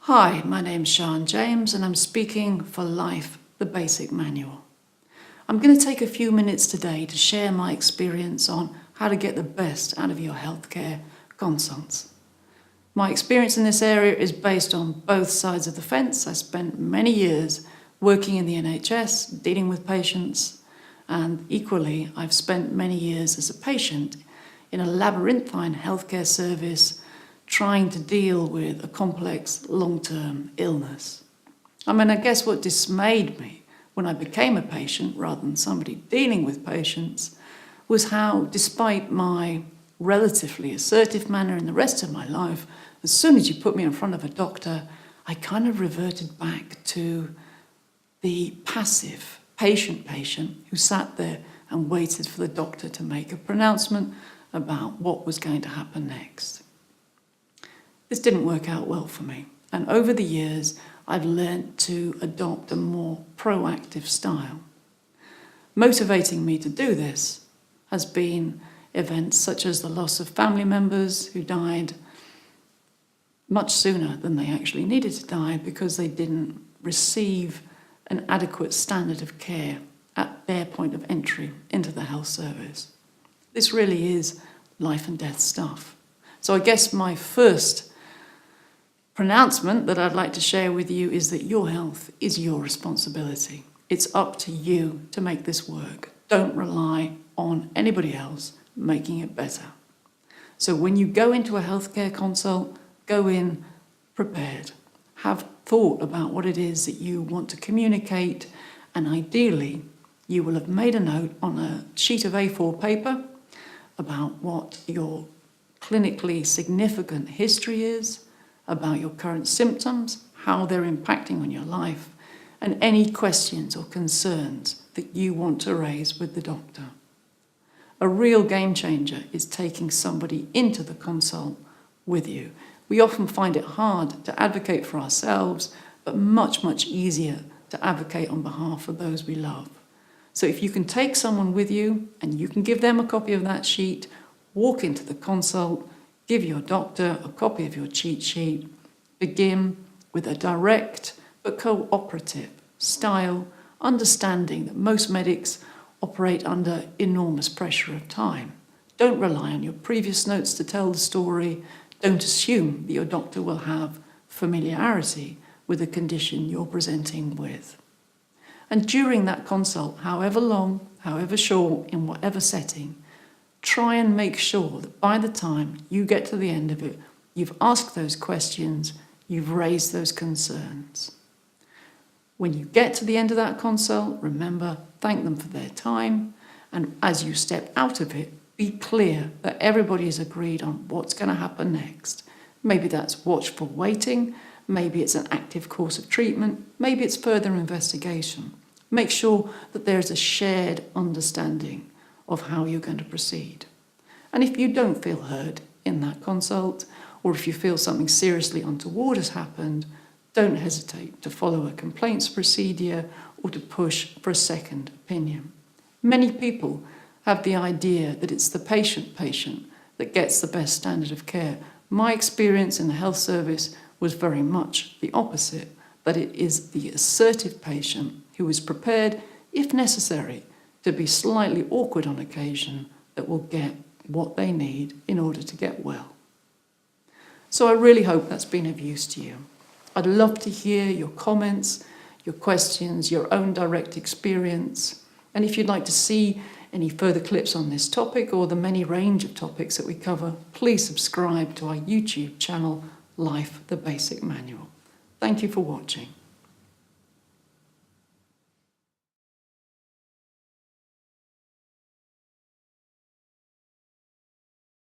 Hi, my name's Sian James and I'm speaking for Life, the Basic Manual. I'm going to take a few minutes today to share my experience on how to get the best out of your healthcare consults. My experience in this area is based on both sides of the fence. I spent many years working in the NHS, dealing with patients, and equally I've spent many years as a patient in a labyrinthine healthcare service trying to deal with a complex long-term illness. I guess what dismayed me when I became a patient rather than somebody dealing with patients was how, despite my relatively assertive manner in the rest of my life, as soon as you put me in front of a doctor, I kind of reverted back to the passive patient who sat there and waited for the doctor to make a pronouncement about what was going to happen next. This didn't work out well for me, and over the years I've learned to adopt a more proactive style. Motivating me to do this has been events such as the loss of family members who died much sooner than they actually needed to die because they didn't receive an adequate standard of care at their point of entry into the health service. This really is life and death stuff. So I guess my first pronouncement that I'd like to share with you is that your health is your responsibility. It's up to you to make this work. Don't rely on anybody else making it better. So when you go into a healthcare consult, go in prepared. Have thought about what it is that you want to communicate, and ideally you will have made a note on a sheet of A4 paper about what your clinically significant history is, about your current symptoms, how they're impacting on your life, and any questions or concerns that you want to raise with the doctor. A real game changer is taking somebody into the consult with you. We often find it hard to advocate for ourselves, but much, much easier to advocate on behalf of those we love. So if you can take someone with you and you can give them a copy of that sheet, walk into the consult, give your doctor a copy of your cheat sheet, begin with a direct but cooperative style, understanding that most medics operate under enormous pressure of time. Don't rely on your previous notes to tell the story. Don't assume that your doctor will have familiarity with the condition you're presenting with. And during that consult, however long, however short, in whatever setting, try and make sure that by the time you get to the end of it, you've asked those questions, you've raised those concerns. When you get to the end of that consult, remember, thank them for their time, and as you step out of it, be clear that everybody is agreed on what's going to happen next. Maybe that's watchful waiting, maybe it's an active course of treatment, maybe it's further investigation. Make sure that there's a shared understanding of how you're going to proceed. And if you don't feel heard in that consult, or if you feel something seriously untoward has happened, don't hesitate to follow a complaints procedure or to push for a second opinion. Many people have the idea that it's the patient that gets the best standard of care. My experience in the health service was very much the opposite, that it is the assertive patient who is prepared, if necessary, to be slightly awkward on occasion that will get what they need in order to get well. So I really hope that's been of use to you. I'd love to hear your comments, your questions, your own direct experience. And if you'd like to see any further clips on this topic or the many range of topics that we cover, please subscribe to our YouTube channel, Life, the Basic Manual. Thank you for watching.